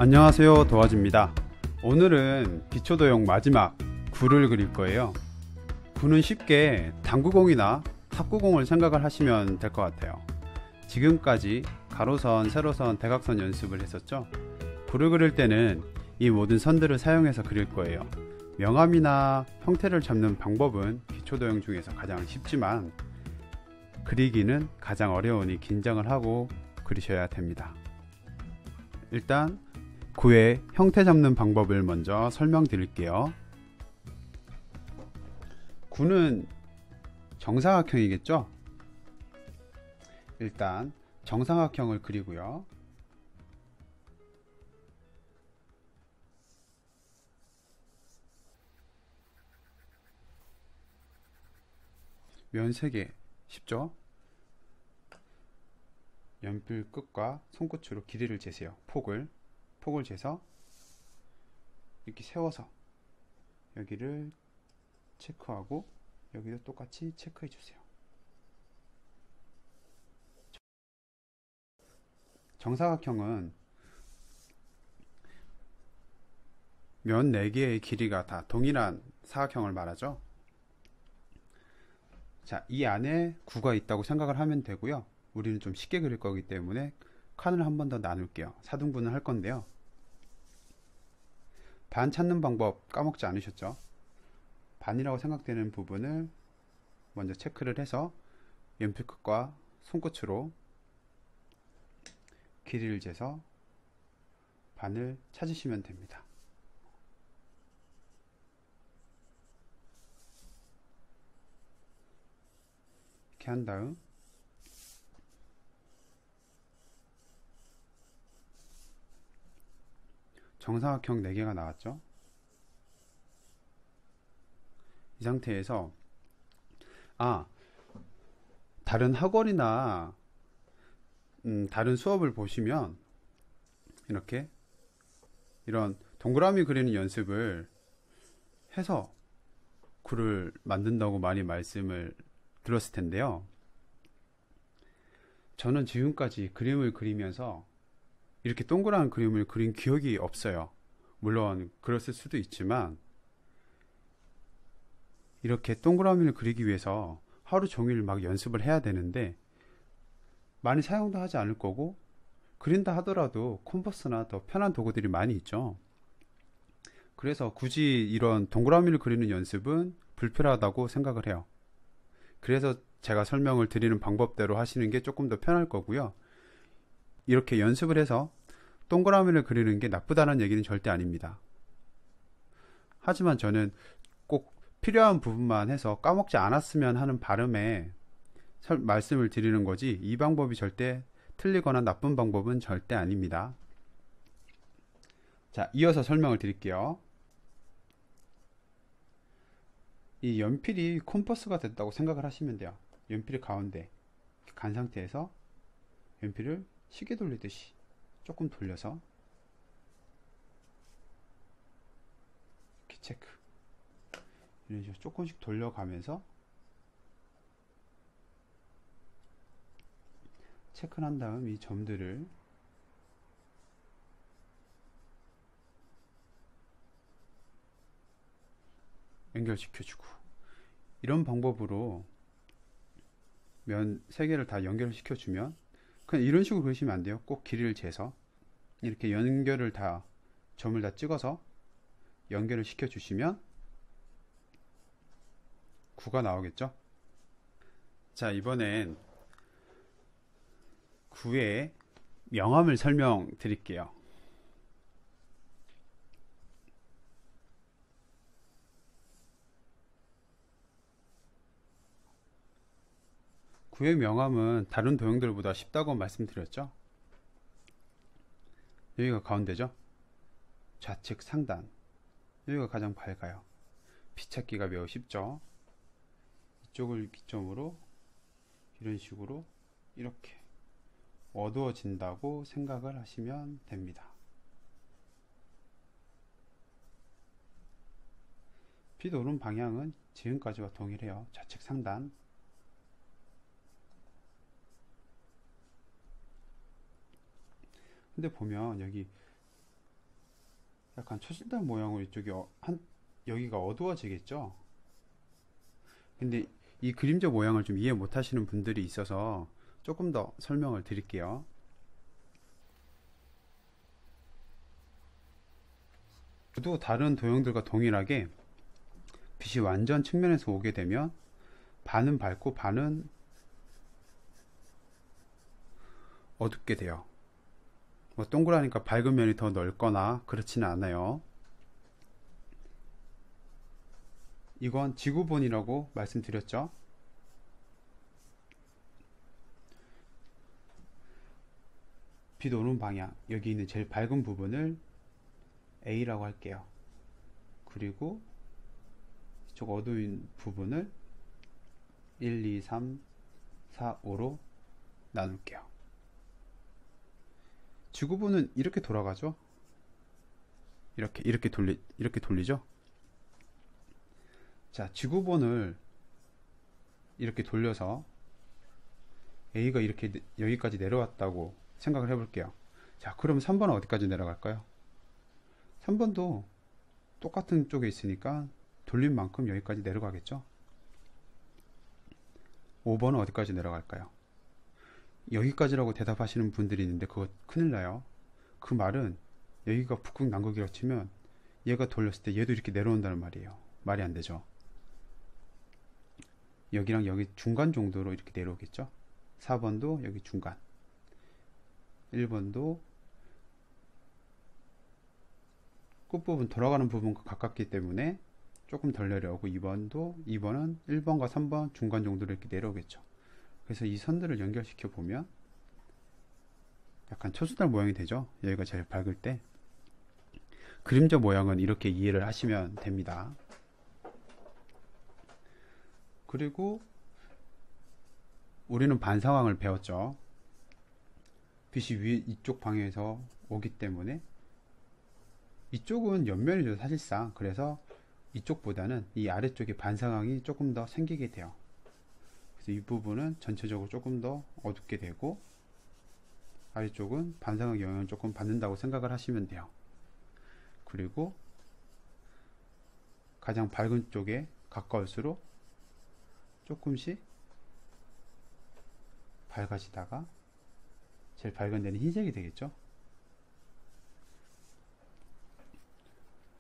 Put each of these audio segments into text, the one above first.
안녕하세요, 도화지입니다. 오늘은 기초도형 마지막 구를 그릴 거예요. 구는 쉽게 당구공이나 탁구공을 생각을 하시면 될 것 같아요. 지금까지 가로선, 세로선, 대각선 연습을 했었죠. 구를 그릴 때는 이 모든 선들을 사용해서 그릴 거예요. 명암이나 형태를 잡는 방법은 기초도형 중에서 가장 쉽지만 그리기는 가장 어려우니 긴장을 하고 그리셔야 됩니다. 일단 구의 형태 잡는 방법을 먼저 설명드릴게요. 구는 정사각형이겠죠? 일단 정사각형을 그리고요. 면 3개 쉽죠? 연필 끝과 손끝으로 길이를 재세요. 폭을 재서 이렇게 세워서 여기를 체크하고 여기도 똑같이 체크해 주세요. 정사각형은 면 4개의 길이가 다 동일한 사각형을 말하죠. 자, 이 안에 구가 있다고 생각을 하면 되고요. 우리는 좀 쉽게 그릴 거기 때문에 칸을 한 번 더 나눌게요. 사등분을 할 건데요. 반 찾는 방법 까먹지 않으셨죠? 반이라고 생각되는 부분을 먼저 체크를 해서 연필 끝과 손끝으로 길이를 재서 반을 찾으시면 됩니다. 이렇게 한 다음 정사각형 4개가 나왔죠. 이 상태에서 다른 학원이나 다른 수업을 보시면 이렇게 이런 동그라미 그리는 연습을 해서 구를 만든다고 많이 말씀을 들었을 텐데요. 저는 지금까지 그림을 그리면서 이렇게 동그란 그림을 그린 기억이 없어요. 물론 그랬을 수도 있지만 이렇게 동그라미를 그리기 위해서 하루 종일 막 연습을 해야 되는데 많이 사용도 하지 않을 거고 그린다 하더라도 콤퍼스나 더 편한 도구들이 많이 있죠. 그래서 굳이 이런 동그라미를 그리는 연습은 불필요하다고 생각을 해요. 그래서 제가 설명을 드리는 방법대로 하시는 게 조금 더 편할 거고요. 이렇게 연습을 해서 동그라미를 그리는 게 나쁘다는 얘기는 절대 아닙니다. 하지만 저는 꼭 필요한 부분만 해서 까먹지 않았으면 하는 바람에 말씀을 드리는 거지, 이 방법이 절대 틀리거나 나쁜 방법은 절대 아닙니다. 자, 이어서 설명을 드릴게요. 이 연필이 콤퍼스가 됐다고 생각을 하시면 돼요. 연필이 가운데 간 상태에서 연필을 시계 돌리듯이 조금 돌려서 이렇게 체크, 이런 식으로 조금씩 돌려가면서 체크를 한 다음 이 점들을 연결시켜주고, 이런 방법으로 면 3개를 다 연결시켜주면 그냥 이런 식으로 그리시면 안 돼요. 꼭 길이를 재서 이렇게 연결을 다, 점을 다 찍어서 연결을 시켜주시면 구가 나오겠죠. 자, 이번엔 구의 명암을 설명드릴게요. 구의 명암은 다른 도형들보다 쉽다고 말씀드렸죠. 여기가 가운데죠. 좌측 상단, 여기가 가장 밝아요. 피찾기가 매우 쉽죠. 이쪽을 기점으로 이런 식으로 이렇게 어두워진다고 생각을 하시면 됩니다. 빛 오는 방향은 지금까지와 동일해요. 좌측 상단. 근데 보면 여기 약간 초신달 모양으로 이쪽이 여기가 어두워지겠죠. 근데 이 그림자 모양을 좀 이해 못 하시는 분들이 있어서 조금 더 설명을 드릴게요. 모두 다른 도형들과 동일하게 빛이 완전 측면에서 오게 되면 반은 밝고 반은 어둡게 돼요. 뭐 동그라니까 밝은 면이 더 넓거나 그렇지는 않아요. 이건 지구본이라고 말씀드렸죠. 빛 오는 방향, 여기 있는 제일 밝은 부분을 A라고 할게요. 그리고 이쪽 어두운 부분을 1, 2, 3, 4, 5로 나눌게요. 지구본은 이렇게 돌아가죠. 이렇게 돌리죠. 자, 지구본을 이렇게 돌려서 A가 이렇게 여기까지 내려왔다고 생각을 해볼게요. 자, 그럼 3번은 어디까지 내려갈까요? 3번도 똑같은 쪽에 있으니까 돌린 만큼 여기까지 내려가겠죠. 5번은 어디까지 내려갈까요? 여기까지라고 대답하시는 분들이 있는데 그거 큰일 나요. 그 말은 여기가 북극남극이라고 치면 얘가 돌렸을 때 얘도 이렇게 내려온다는 말이에요. 말이 안 되죠. 여기랑 여기 중간 정도로 이렇게 내려오겠죠. 4번도 여기 중간, 1번도 끝부분 돌아가는 부분과 가깝기 때문에 조금 덜 내려오고 2번은 1번과 3번 중간 정도로 이렇게 내려오겠죠. 그래서 이 선들을 연결시켜 보면 약간 초수달 모양이 되죠. 여기가 제일 밝을 때. 그림자 모양은 이렇게 이해를 하시면 됩니다. 그리고 우리는 반상황을 배웠죠. 빛이 위에 이쪽 방향에서 오기 때문에 이쪽은 옆면이죠, 사실상. 그래서 이쪽보다는 이 아래쪽에 반상황이 조금 더 생기게 돼요. 그래서 이 부분은 전체적으로 조금 더 어둡게 되고 아래쪽은 반상황 영향을 조금 받는다고 생각을 하시면 돼요. 그리고 가장 밝은 쪽에 가까울수록 조금씩 밝아지다가 제일 밝은 데는 흰색이 되겠죠.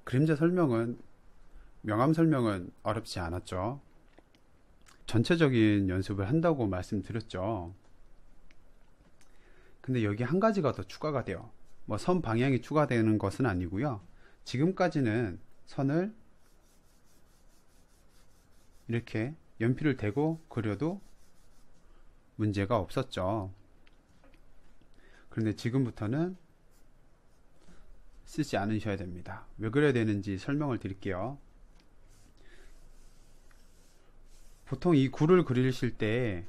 그림자 설명은, 명암 설명은 어렵지 않았죠. 전체적인 연습을 한다고 말씀드렸죠. 근데 여기 한 가지가 더 추가가 돼요. 뭐 선 방향이 추가되는 것은 아니고요. 지금까지는 선을 이렇게 연필을 대고 그려도 문제가 없었죠. 그런데 지금부터는 쓰지 않으셔야 됩니다. 왜 그래야 되는지 설명을 드릴게요. 보통 이 구를 그리실 때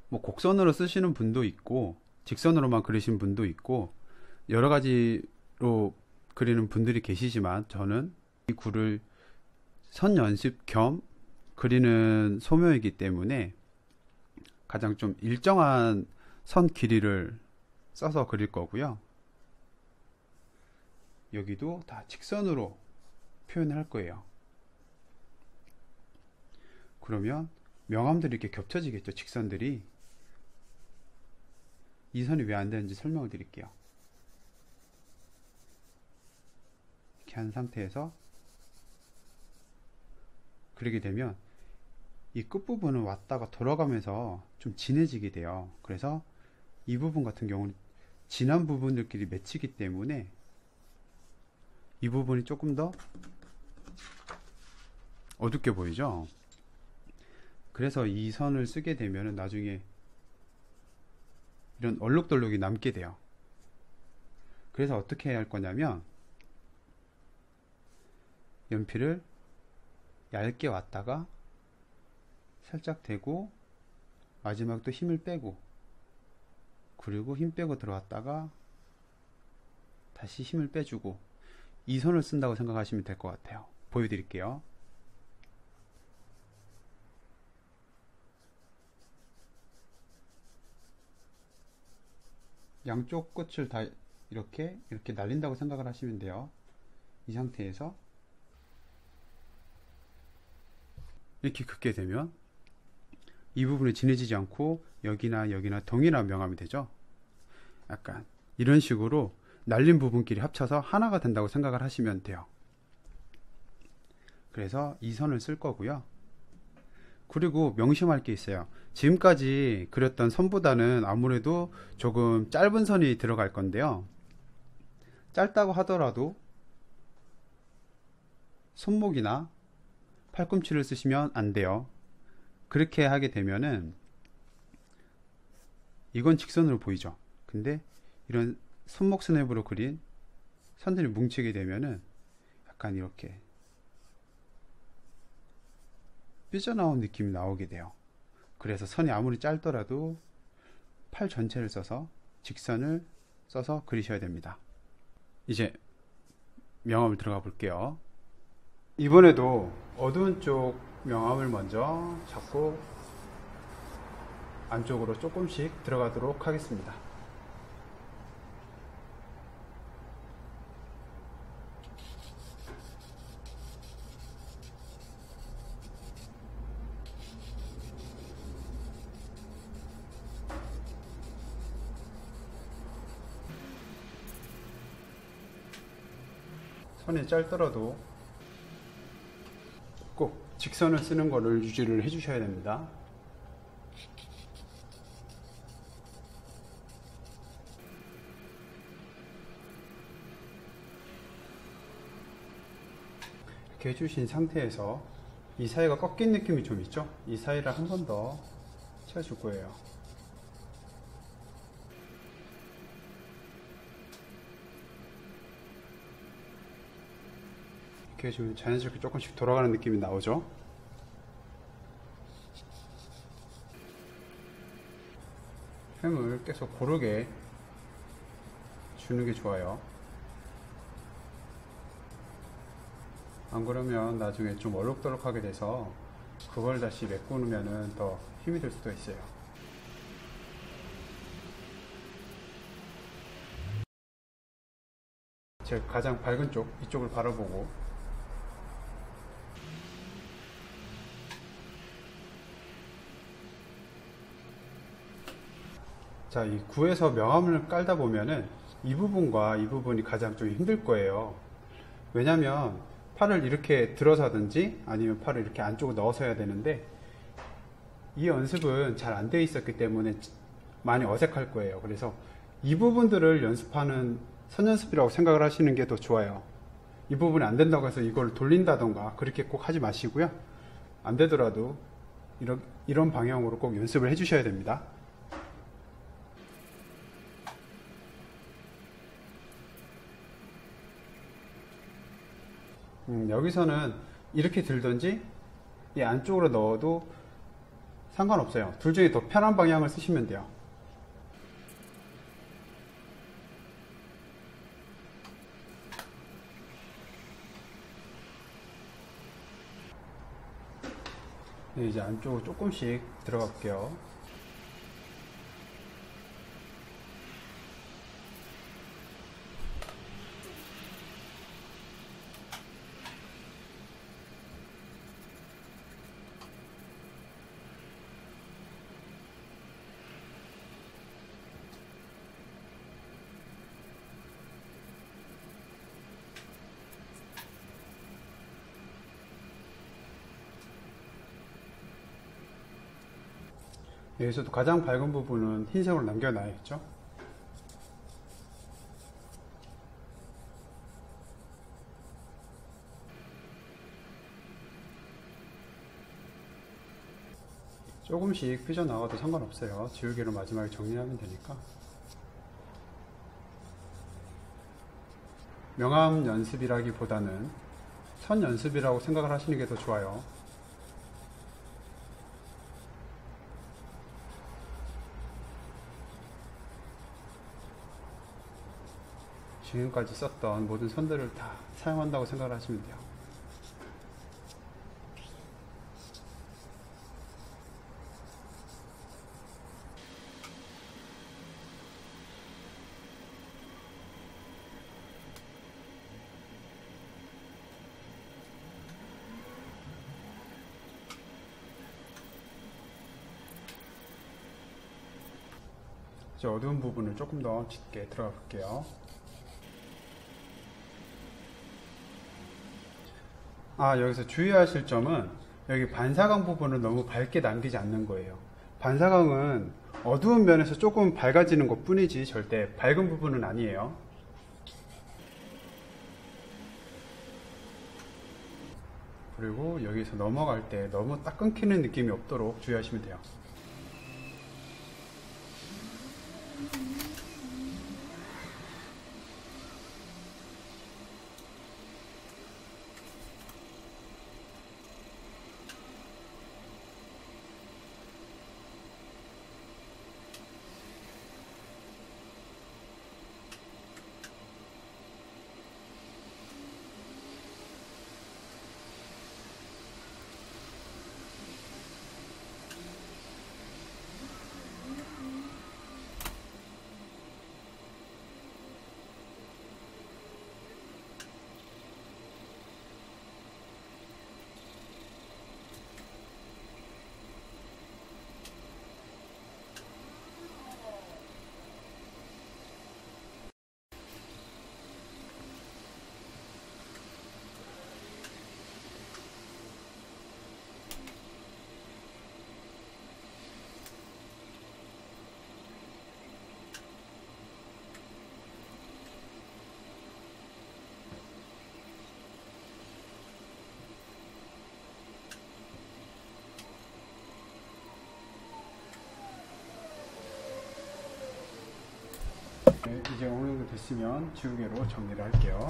뭐 곡선으로 쓰시는 분도 있고 직선으로만 그리신 분도 있고 여러 가지로 그리는 분들이 계시지만 저는 이 구를 선 연습 겸 그리는 소묘이기 때문에 가장 좀 일정한 선 길이를 써서 그릴 거고요. 여기도 다 직선으로 표현을 할 거예요. 그러면 명암들이 이렇게 겹쳐지겠죠. 직선들이. 이 선이 왜 안 되는지 설명을 드릴게요. 이렇게 한 상태에서 그리게 되면 이 끝부분은 왔다가 돌아가면서 좀 진해지게 돼요. 그래서 이 부분 같은 경우는 진한 부분들끼리 맺히기 때문에 이 부분이 조금 더 어둡게 보이죠. 그래서 이 선을 쓰게 되면 나중에 이런 얼룩덜룩이 남게 돼요. 그래서 어떻게 해야 할 거냐면 연필을 얇게 왔다가 살짝 대고 마지막 또 힘을 빼고 그리고 힘 빼고 들어왔다가 다시 힘을 빼주고 이 선을 쓴다고 생각하시면 될 것 같아요. 보여드릴게요. 양쪽 끝을 다 이렇게 날린다고 생각을 하시면 돼요. 이 상태에서 이렇게 긋게 되면 이 부분이 진해지지 않고 여기나 여기나 동일한 명암이 되죠. 약간 이런 식으로 날린 부분끼리 합쳐서 하나가 된다고 생각을 하시면 돼요. 그래서 이 선을 쓸 거고요. 그리고 명심할 게 있어요. 지금까지 그렸던 선보다는 아무래도 조금 짧은 선이 들어갈 건데요. 짧다고 하더라도 손목이나 팔꿈치를 쓰시면 안 돼요. 그렇게 하게 되면은 이건 직선으로 보이죠. 근데 이런 손목 스냅으로 그린 선들이 뭉치게 되면은 약간 이렇게 삐져나온 느낌이 나오게 돼요. 그래서 선이 아무리 짧더라도 팔 전체를 써서 직선을 써서 그리셔야 됩니다. 이제 명암을 들어가 볼게요. 이번에도 어두운 쪽 명암을 먼저 잡고 안쪽으로 조금씩 들어가도록 하겠습니다. 선이 짧더라도 꼭 직선을 쓰는 거를 유지를 해 주셔야 됩니다. 이렇게 해주신 상태에서 이 사이가 꺾인 느낌이 좀 있죠? 이 사이를 한 번 더 채워줄 거예요. 이렇게 해주면 자연스럽게 조금씩 돌아가는 느낌이 나오죠? 햄을 계속 고르게 주는 게 좋아요. 안 그러면 나중에 좀 얼룩덜룩하게 돼서 그걸 다시 메꾸면 더 힘이 들 수도 있어요. 제 가장 밝은 쪽, 이쪽을 바라보고 자, 이 구에서 명암을 깔다 보면은 이 부분과 이 부분이 가장 좀 힘들 거예요. 왜냐면 팔을 이렇게 들어서 하든지 아니면 팔을 이렇게 안쪽으로 넣어서 해야 되는데 이 연습은 잘 안 되어 있었기 때문에 많이 어색할 거예요. 그래서 이 부분들을 연습하는 선연습이라고 생각을 하시는 게 더 좋아요. 이 부분이 안 된다고 해서 이걸 돌린다던가 그렇게 꼭 하지 마시고요. 안 되더라도 이런 방향으로 꼭 연습을 해 주셔야 됩니다. 여기서는 이렇게 들든지 이 안쪽으로 넣어도 상관없어요. 둘 중에 더 편한 방향을 쓰시면 돼요. 네, 이제 안쪽으로 조금씩 들어가 볼게요. 여기서도 가장 밝은 부분은 흰색으로 남겨놔야겠죠. 조금씩 삐져나가도 상관없어요. 지우개로 마지막에 정리하면 되니까. 명암 연습이라기보다는 선 연습이라고 생각을 하시는 게 더 좋아요. 지금까지 썼던 모든 선들을 다 사용한다고 생각을 하시면 돼요. 이제 어두운 부분을 조금 더 짙게 들어가 볼게요. 여기서 주의하실 점은 여기 반사광 부분을 너무 밝게 남기지 않는 거예요. 반사광은 어두운 면에서 조금 밝아지는 것 뿐이지 절대 밝은 부분은 아니에요. 그리고 여기서 넘어갈 때 너무 딱 끊기는 느낌이 없도록 주의하시면 돼요. 네, 이제 어느 정도 됐으면 지우개로 정리를 할게요.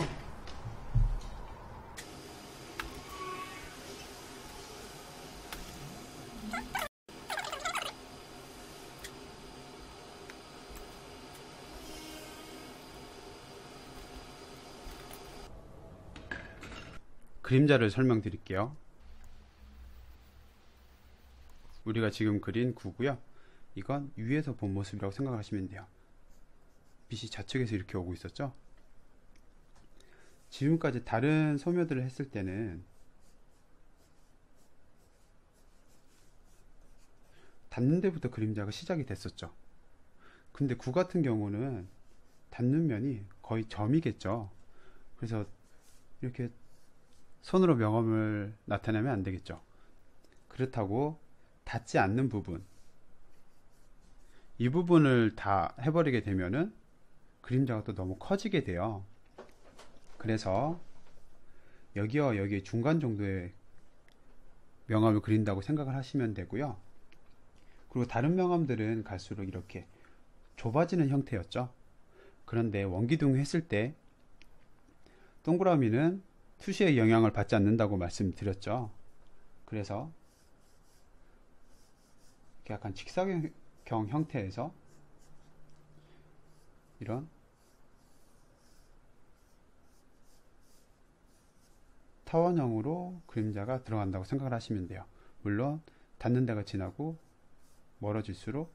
그림자를 설명드릴게요. 우리가 지금 그린 구고요. 이건 위에서 본 모습이라고 생각하시면 돼요. 빛이 좌측에서 이렇게 오고 있었죠. 지금까지 다른 소묘들을 했을 때는 닿는 데부터 그림자가 시작이 됐었죠. 근데 구 같은 경우는 닿는 면이 거의 점이겠죠. 그래서 이렇게 손으로 명암을 나타내면 안 되겠죠. 그렇다고 닿지 않는 부분, 이 부분을 다 해버리게 되면은 그림자가 또 너무 커지게 돼요. 그래서 여기와 여기 중간 정도의 명암을 그린다고 생각을 하시면 되고요. 그리고 다른 명암들은 갈수록 이렇게 좁아지는 형태였죠. 그런데 원기둥 했을 때 동그라미는 투시의 영향을 받지 않는다고 말씀드렸죠. 그래서 약간 직사각 형태에서 이런 타원형으로 그림자가 들어간다고 생각을 하시면 돼요. 물론 닿는 데가 지나고 멀어질수록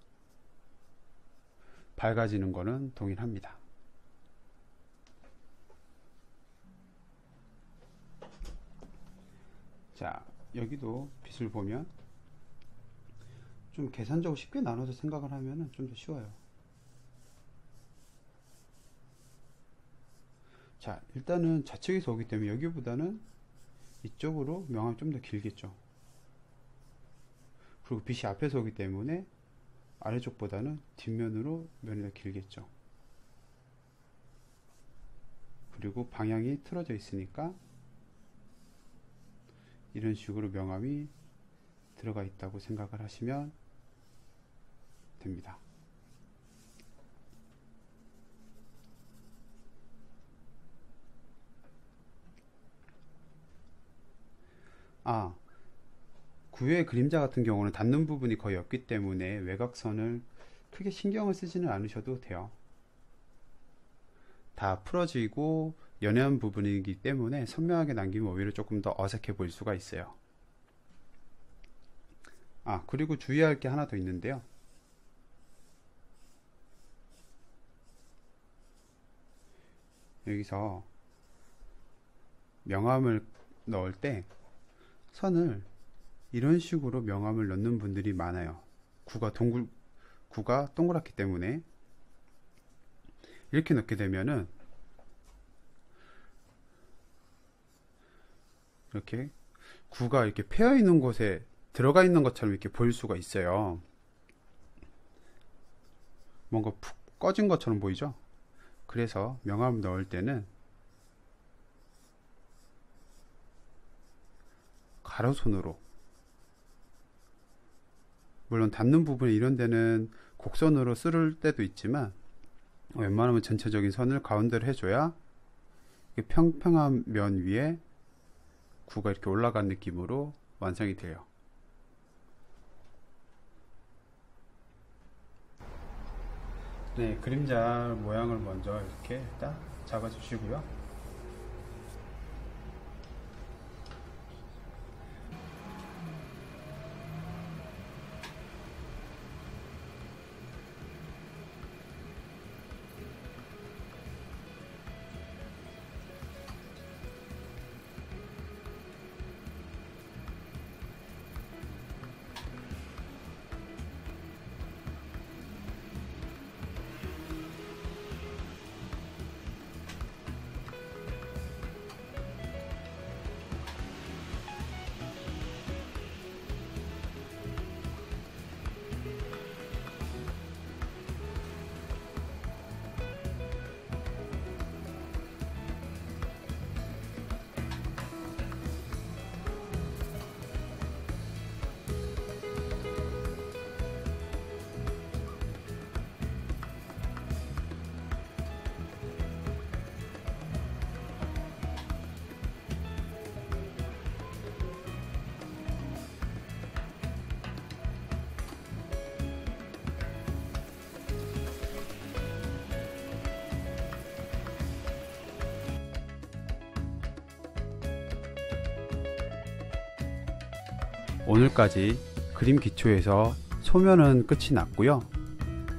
밝아지는 거는 동일합니다. 자, 여기도 빛을 보면 좀 계산적으로 쉽게 나눠서 생각을 하면 좀 더 쉬워요. 자, 일단은 좌측에서 오기 때문에 여기보다는 이쪽으로 명암이 좀 더 길겠죠. 그리고 빛이 앞에서 오기 때문에 아래쪽보다는 뒷면으로 면이 더 길겠죠. 그리고 방향이 틀어져 있으니까 이런 식으로 명암이 들어가 있다고 생각을 하시면 됩니다. 구의 그림자 같은 경우는 닿는 부분이 거의 없기 때문에 외곽선을 크게 신경을 쓰지는 않으셔도 돼요. 다 풀어지고 연해한 부분이기 때문에 선명하게 남기면 오히려 조금 더 어색해 보일 수가 있어요. 그리고 주의할 게 하나 더 있는데요. 여기서 명암을 넣을 때 선을 이런 식으로 명암을 넣는 분들이 많아요. 구가 동그랗기 때문에. 이렇게 넣게 되면은 이렇게 구가 이렇게 패여 있는 곳에 들어가 있는 것처럼 이렇게 보일 수가 있어요. 뭔가 푹 꺼진 것처럼 보이죠? 그래서 명암을 넣을 때는 가로손으로, 물론 닿는 부분 이런 데는 곡선으로 쓸 때도 있지만 웬만하면 전체적인 선을 가운데로 해줘야 평평한 면 위에 구가 이렇게 올라간 느낌으로 완성이 돼요. 네, 그림자 모양을 먼저 이렇게 딱 잡아 주시고요. 오늘까지 그림 기초에서 소면은 끝이 났고요.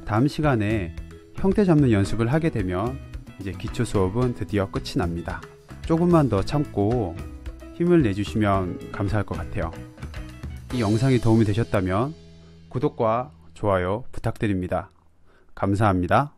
다음 시간에 형태 잡는 연습을 하게 되면 이제 기초 수업은 드디어 끝이 납니다. 조금만 더 참고 힘을 내주시면 감사할 것 같아요. 이 영상이 도움이 되셨다면 구독과 좋아요 부탁드립니다. 감사합니다.